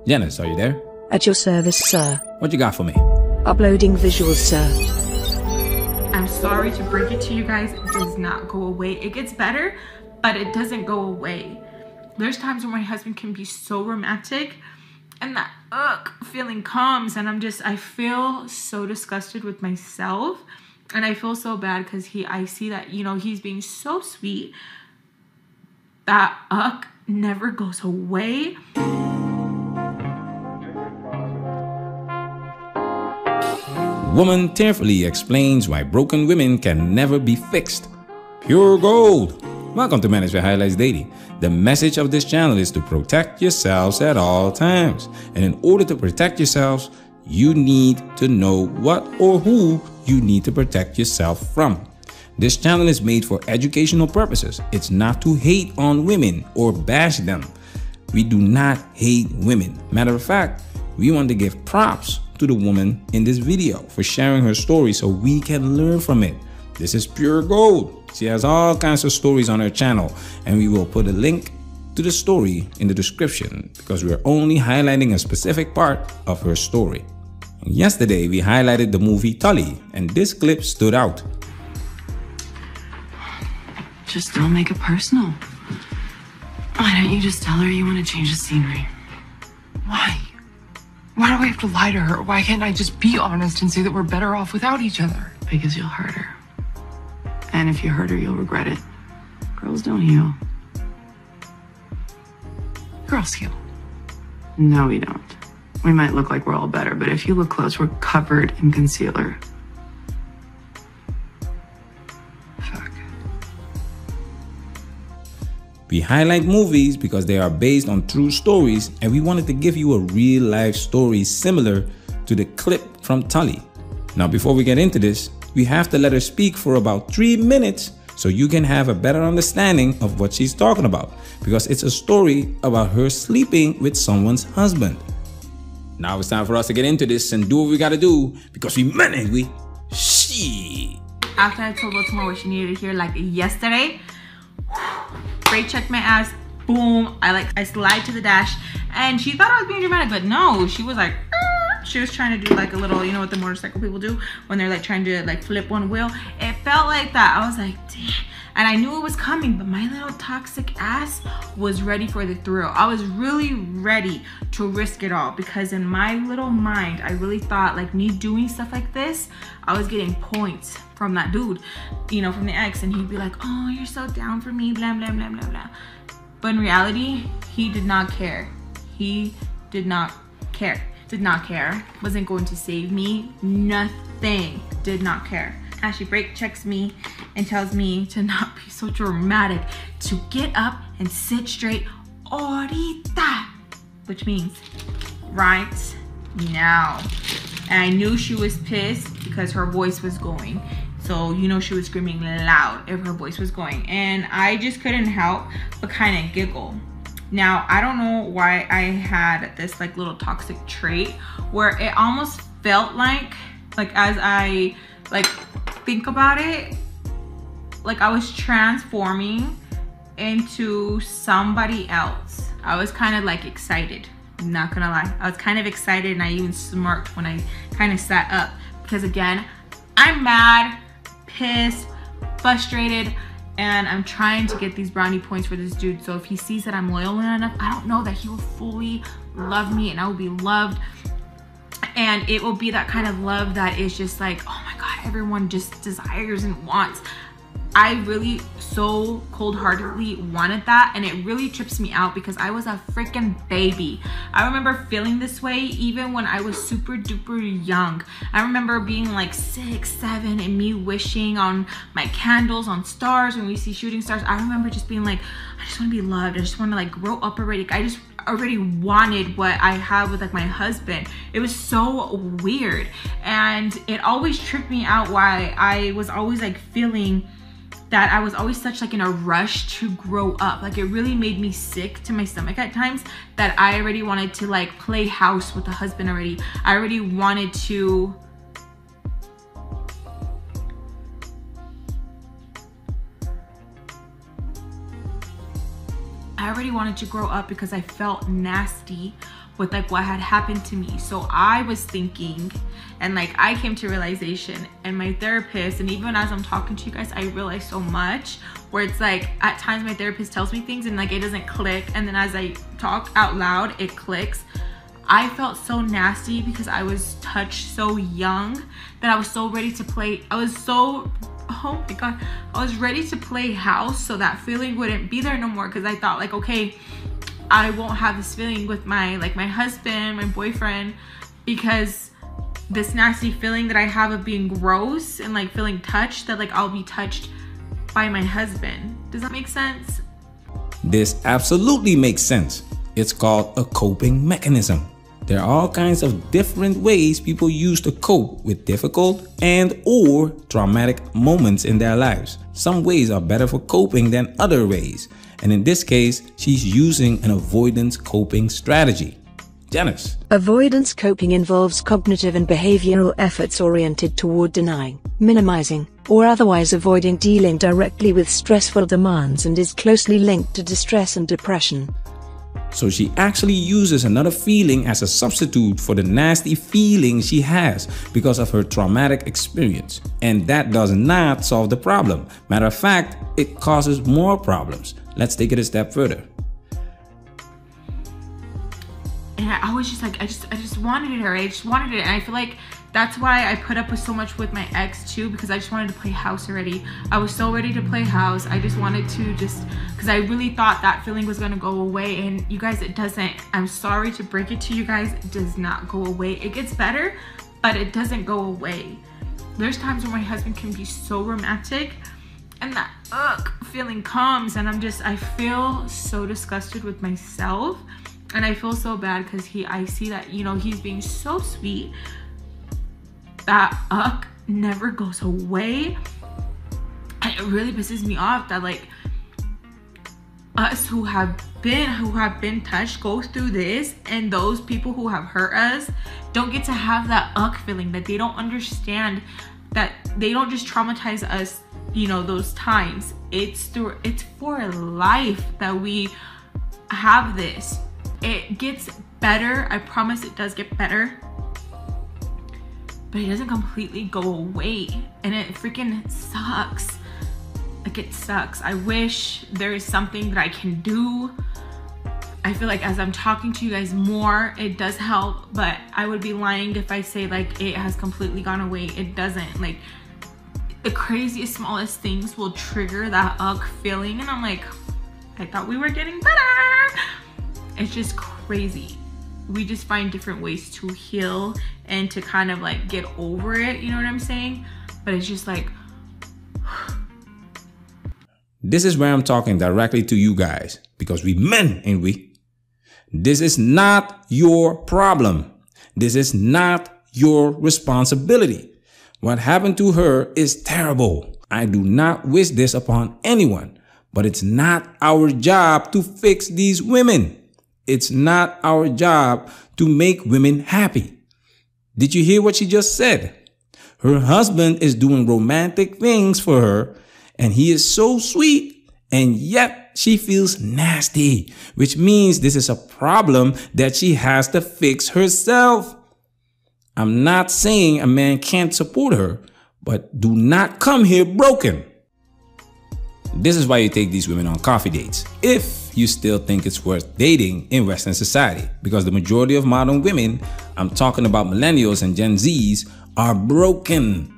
Janice, are you there? At your service, sir. What you got for me? Uploading visuals, sir. I'm sorry to break it to you guys, it does not go away. It gets better, but it doesn't go away. There's times when my husband can be so romantic and that feeling comes, and I feel so disgusted with myself, and I feel so bad because I see that, you know, he's being so sweet. That never goes away. Woman tearfully explains why broken women can never be fixed. Pure gold. Welcome to Management Highlights Daily. The message of this channel is to protect yourselves at all times. And in order to protect yourselves, you need to know what or who you need to protect yourself from. This channel is made for educational purposes. It's not to hate on women or bash them. We do not hate women. Matter of fact, we want to give props to the woman in this video for sharing her story so we can learn from it. This is pure gold. She has all kinds of stories on her channel, and we will put a link to the story in the description because we're only highlighting a specific part of her story. Yesterday, we highlighted the movie Tully, and this clip stood out. Just don't make it personal. Why don't you just tell her you want to change the scenery? Why? Why do I have to lie to her? Why can't I just be honest and say that we're better off without each other? Because you'll hurt her. And if you hurt her, you'll regret it. Girls don't heal. Girls heal. No, we don't. We might look like we're all better, but if you look close, we're covered in concealer. Fuck. We highlight movies because they are based on true stories, and we wanted to give you a real life story similar to the clip from Tully. Now, before we get into this, we have to let her speak for about 3 minutes so you can have a better understanding of what she's talking about, because it's a story about her sleeping with someone's husband. Now it's time for us to get into this and do what we gotta do because we manage, we shit. After I told Baltimore what she needed to hear like yesterday, Ray checked my ass, boom, I slide to the dash, and she thought I was being dramatic, but no, she was like, she was trying to do like a little, you know what the motorcycle people do when they're like trying to like flip one wheel. It felt like that. I was like, damn. And I knew it was coming, but my little toxic ass was ready for the thrill. I was really ready to risk it all because in my little mind, I really thought like me doing stuff like this, I was getting points from that dude, you know, from the ex, and he'd be like, oh, you're so down for me, blah, blah, blah, blah, blah. But in reality, he did not care. He did not care. Did not care. Wasn't going to save me. Nothing. Did not care. As she brake checks me and tells me to not be so dramatic, to get up and sit straight ahorita, which means right now. And I knew she was pissed because her voice was going. So you know she was screaming loud if her voice was going. And I just couldn't help but kind of giggle. Now, I don't know why I had this like little toxic trait where it almost felt like as I like think about it, like I was transforming into somebody else. I was kind of like excited, I'm not gonna lie. I was kind of excited, and I even smirked when I kind of sat up because again, I'm mad, pissed, frustrated, and I'm trying to get these brownie points for this dude. So if he sees that I'm loyal enough, I don't know that he will fully love me and I will be loved. And it will be that kind of love that is just like, oh my God, everyone just desires and wants. I really so cold-heartedly wanted that, and it really trips me out because I was a freaking baby. I remember feeling this way even when I was super duper young. I remember being like 6, 7 and me wishing on my candles on stars when we see shooting stars. I remember just being like, I just want to be loved. I just want to like grow up already. I just already wanted what I have with like my husband. It was so weird, and it always tripped me out why I was always like feeling that I was always such like in a rush to grow up. Like it really made me sick to my stomach at times that I already wanted to like play house with the husband already. I already wanted to grow up because I felt nasty with like what had happened to me. So I was thinking, and like I came to realization, and my therapist, and even as I'm talking to you guys, I realize so much, where it's like at times my therapist tells me things and like it doesn't click, and then as I talk out loud it clicks. I felt so nasty because I was touched so young that I was so ready to play. I was so, oh my God, I was ready to play house so that feeling wouldn't be there no more, because I thought like, okay, I won't have this feeling with my husband, my boyfriend, because this nasty feeling that I have of being gross and like feeling touched, that like I'll be touched by my husband. Does that make sense? This absolutely makes sense. It's called a coping mechanism. There are all kinds of different ways people use to cope with difficult and or traumatic moments in their lives. Some ways are better for coping than other ways. And in this case, she's using an avoidance coping strategy. Janice. Avoidance coping involves cognitive and behavioral efforts oriented toward denying, minimizing, or otherwise avoiding dealing directly with stressful demands, and is closely linked to distress and depression. So she actually uses another feeling as a substitute for the nasty feeling she has because of her traumatic experience. And that does not solve the problem. Matter of fact, it causes more problems. Let's take it a step further. And I was just like, I just wanted her. I just wanted it. And I feel like that's why I put up with so much with my ex too, because I just wanted to play house already. I was so ready to play house. I just wanted to because I really thought that feeling was gonna go away. And you guys, it doesn't. I'm sorry to break it to you guys, it does not go away. It gets better, but it doesn't go away. There's times when my husband can be so romantic and that feeling comes, and I feel so disgusted with myself. And I feel so bad because I see that, you know, he's being so sweet. That never goes away. And it really pisses me off that like us who have been touched go through this, and those people who have hurt us don't get to have that feeling, that they don't understand, that they don't just traumatize us, you know, those times. It's for life that we have this. It gets better. I promise it does get better. But it doesn't completely go away. And it freaking sucks. Like, it sucks. I wish there is something that I can do. I feel like as I'm talking to you guys more, it does help. But I would be lying if I say like it has completely gone away. It doesn't. Like, the craziest, smallest things will trigger that feeling. And I'm like, I thought we were getting better. It's just crazy. We just find different ways to heal and to kind of like get over it, you know what I'm saying? But it's just like, this is where I'm talking directly to you guys, because we men, ain't we? This is not your problem. This is not your responsibility. What happened to her is terrible. I do not wish this upon anyone, but it's not our job to fix these women. It's not our job to make women happy. Did you hear what she just said? Her husband is doing romantic things for her, and he is so sweet, and yet she feels nasty, which means this is a problem that she has to fix herself. I'm not saying a man can't support her, but do not come here broken. This is why you take these women on coffee dates, if you still think it's worth dating in Western society, because the majority of modern women, I'm talking about millennials and Gen Zs, are broken.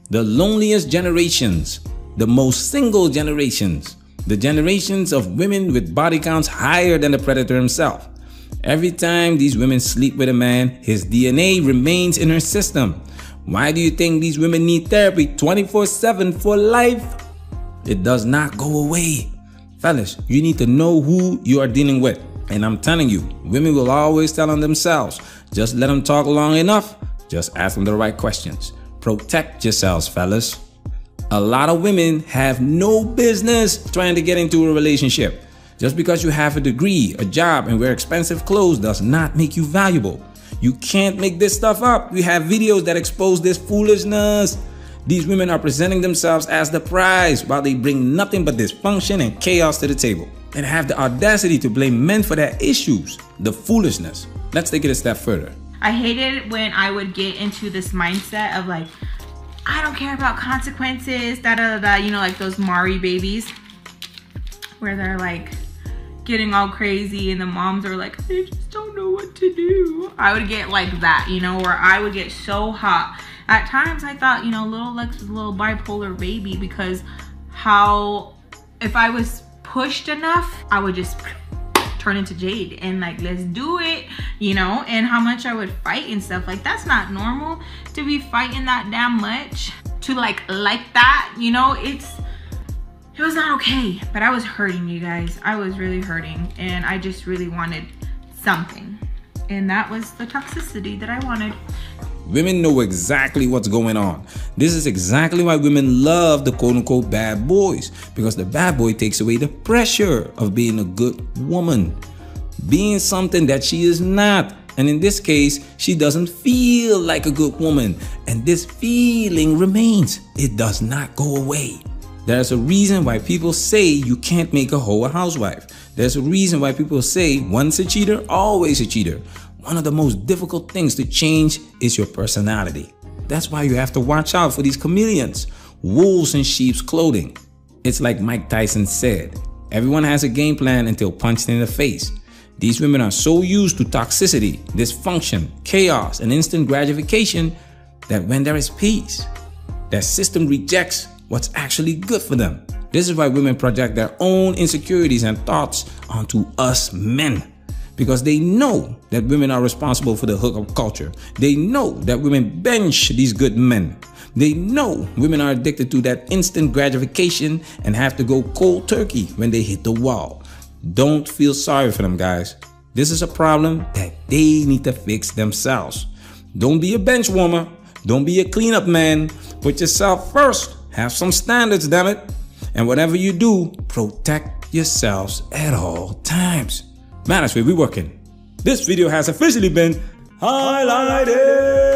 The loneliest generations, the most single generations, the generations of women with body counts higher than the predator himself. Every time these women sleep with a man, his DNA remains in her system. Why do you think these women need therapy 24/7 for life? It does not go away. Fellas, you need to know who you are dealing with. And I'm telling you, women will always tell on themselves. Just let them talk long enough. Just ask them the right questions. Protect yourselves, fellas. A lot of women have no business trying to get into a relationship. Just because you have a degree, a job, and wear expensive clothes does not make you valuable. You can't make this stuff up. We have videos that expose this foolishness. These women are presenting themselves as the prize while they bring nothing but dysfunction and chaos to the table. and have the audacity to blame men for their issues. The foolishness. Let's take it a step further. I hated when I would get into this mindset of like, I don't care about consequences, da da da da, you know, like those Mari babies where they're like getting all crazy and the moms are like, I just don't know what to do. I would get like that, you know, where I would get so hot. At times I thought, you know, little Lex was a little bipolar baby because if I was pushed enough, I would just turn into Jade and like, let's do it, you know, and how much I would fight and stuff. Like, that's not normal to be fighting that damn much, to like that, you know. It was not okay. But I was hurting, you guys. I was really hurting, and I just really wanted something, and that was the toxicity that I wanted. Women know exactly what's going on. This is exactly why women love the quote-unquote bad boys, because the bad boy takes away the pressure of being a good woman, being something that she is not. And in this case, she doesn't feel like a good woman, and this feeling remains. It does not go away. There's a reason why people say you can't make a hoe a housewife. There's a reason why people say once a cheater, always a cheater. One of the most difficult things to change is your personality. That's why you have to watch out for these chameleons, wolves in sheep's clothing. It's like Mike Tyson said, everyone has a game plan until punched in the face. These women are so used to toxicity, dysfunction, chaos, and instant gratification that when there is peace, their system rejects what's actually good for them. This is why women project their own insecurities and thoughts onto us men. Because they know that women are responsible for the hookup culture. They know that women bench these good men. They know women are addicted to that instant gratification and have to go cold turkey when they hit the wall. Don't feel sorry for them, guys. This is a problem that they need to fix themselves. Don't be a bench warmer. Don't be a cleanup man. Put yourself first. Have some standards, damn it. And whatever you do, protect yourselves at all times. Man, that's where we're working. This video has officially been highlighted.